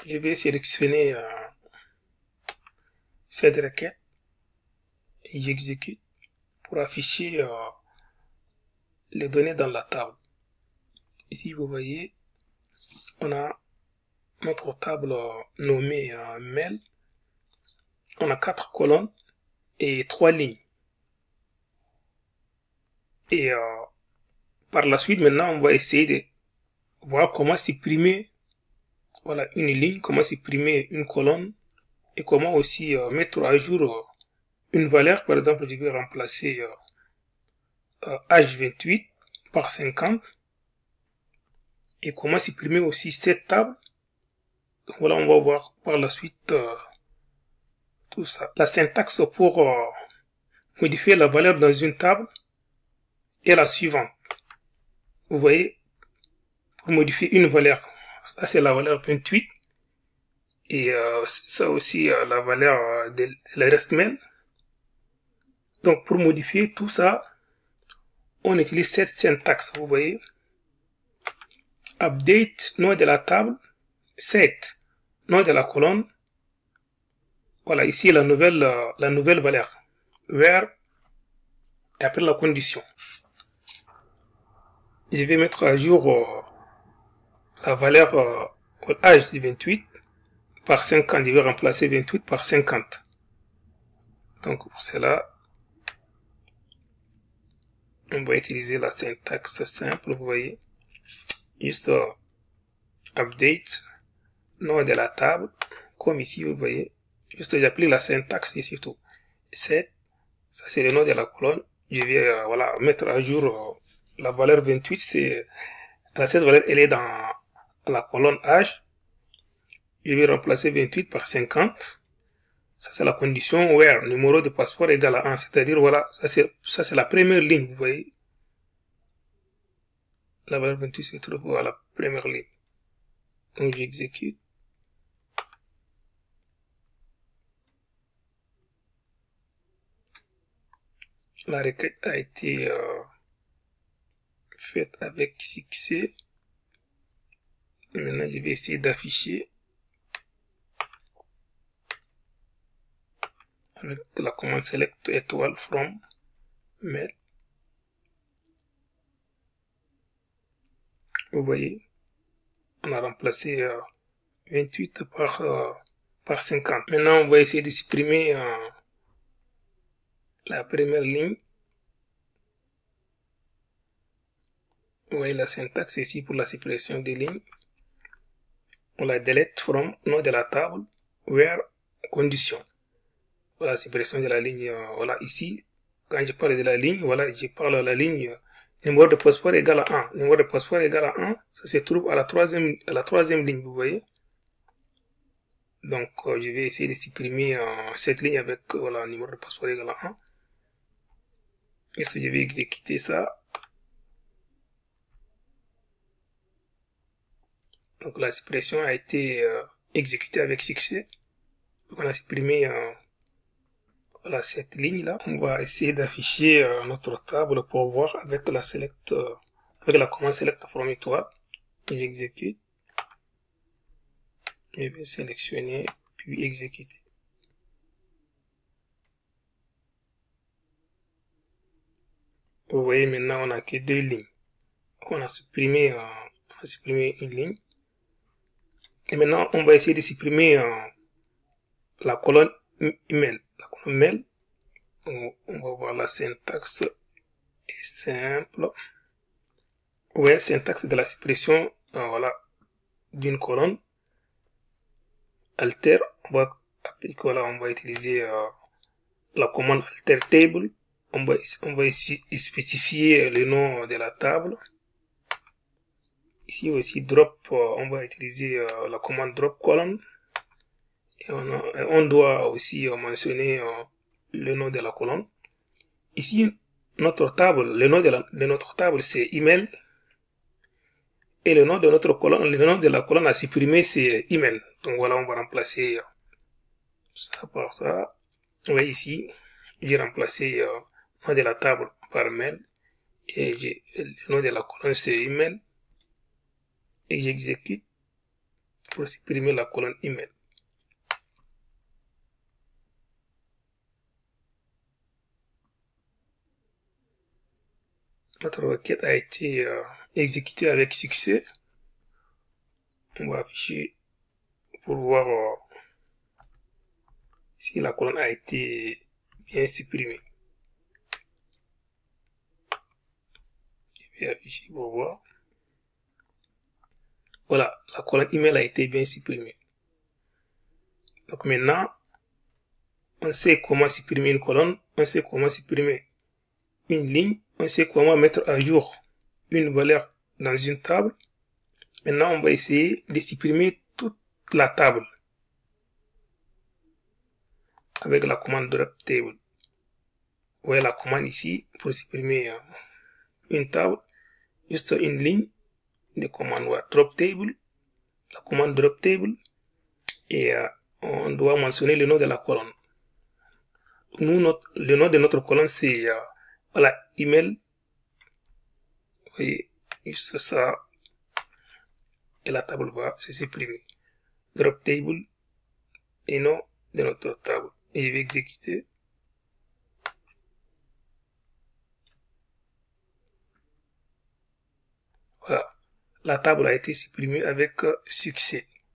Je vais sélectionner cette requête et j'exécute pour afficher les données dans la table. Ici, vous voyez, on a notre table nommée mail. On a 4 colonnes et 3 lignes. Et par la suite, maintenant, on va essayer de voir comment supprimer une ligne, comment supprimer une colonne et comment aussi mettre à jour une valeur. Par exemple, je vais remplacer H28 par 50 et comment supprimer aussi cette table. Donc voilà, on va voir par la suite tout ça. La syntaxe pour modifier la valeur dans une table est la suivante. Vous voyez, pour modifier une valeur, ça c'est la valeur 28 et ça aussi la valeur de l'adresse mail. Donc pour modifier tout ça, on utilise cette syntaxe. Vous voyez, update nom de la table, set nom de la colonne. Voilà, ici la nouvelle valeur, where, et après la condition. Je vais mettre à jour la valeur âge de 28 par 50. Je vais remplacer 28 par 50. Donc pour cela, on va utiliser la syntaxe simple. Vous voyez, juste update nom de la table, comme ici vous voyez. Juste j'applique la syntaxe ici tout. Set, ça c'est le nom de la colonne. Je vais voilà, mettre à jour la valeur 28. Cette valeur elle est dans la colonne âge. Je vais remplacer 28 par 50. Ça c'est la condition where numéro de passeport égale à 1. C'est-à-dire voilà, ça c'est la première ligne. Vous voyez, la valeur 28 se trouve à la première ligne. Donc j'exécute. La requête a été faite avec succès. Maintenant, je vais essayer d'afficher avec la commande select étoile from mail. Vous voyez, on a remplacé 28 par 50. Maintenant, on va essayer de supprimer la première ligne. Vous voyez la syntaxe ici pour la suppression des lignes. On la delete from nom de la table, where condition. Voilà, suppression de la ligne. Voilà, ici, quand je parle de la ligne, voilà, je parle de la ligne numéro de passeport égale à 1. Numéro de passeport égale à 1, ça se trouve à la troisième ligne, vous voyez. Donc, je vais essayer de supprimer cette ligne avec voilà, numéro de passeport égale à 1. Et je vais exécuter ça. Donc, la suppression a été exécutée avec succès. Donc, on a supprimé voilà, cette ligne là. On va essayer d'afficher notre table pour voir avec la select, avec la commande select from étoile. J'exécute. Je vais sélectionner puis exécuter. Vous voyez maintenant on n'a que 2 lignes. Donc, on a supprimé une ligne. Et maintenant on va essayer de supprimer la colonne email. La colonne mail. On va voir la syntaxe est simple. Vous voyez, syntaxe de la suppression voilà, d'une colonne. Alter, on va appliquer, voilà, on va utiliser la commande alter table. On va spécifier le nom de la table. Ici aussi drop, on va utiliser la commande drop column. Et on doit aussi mentionner le nom de la colonne. Ici, notre table, le nom de notre table c'est email. Et le nom de notre colonne, le nom de la colonne à supprimer c'est email. Donc voilà, on va remplacer ça par ça. Vous voyez ici, j'ai remplacé le nom de la table par mail. Et le nom de la colonne c'est email. Et j'exécute. pour supprimer la colonne email. Notre requête a été exécutée avec succès. On va afficher pour voir si la colonne a été bien supprimée. Je vais afficher pour voir. Voilà, la colonne email a été bien supprimée. Donc maintenant, on sait comment supprimer une colonne, on sait comment supprimer une ligne, on sait comment mettre à jour une valeur dans une table. Maintenant, on va essayer de supprimer toute la table avec la commande drop table. Vous voyez la commande ici pour supprimer une table, juste une ligne de commande drop table, la commande drop table, et on doit mentionner le nom de la colonne. Nous, le nom de notre colonne, c'est voilà, email. Vous voyez, juste ça. Et la table va se supprimer. Drop table et nom de notre table. Et je vais exécuter. Voilà. La table a été supprimée avec succès.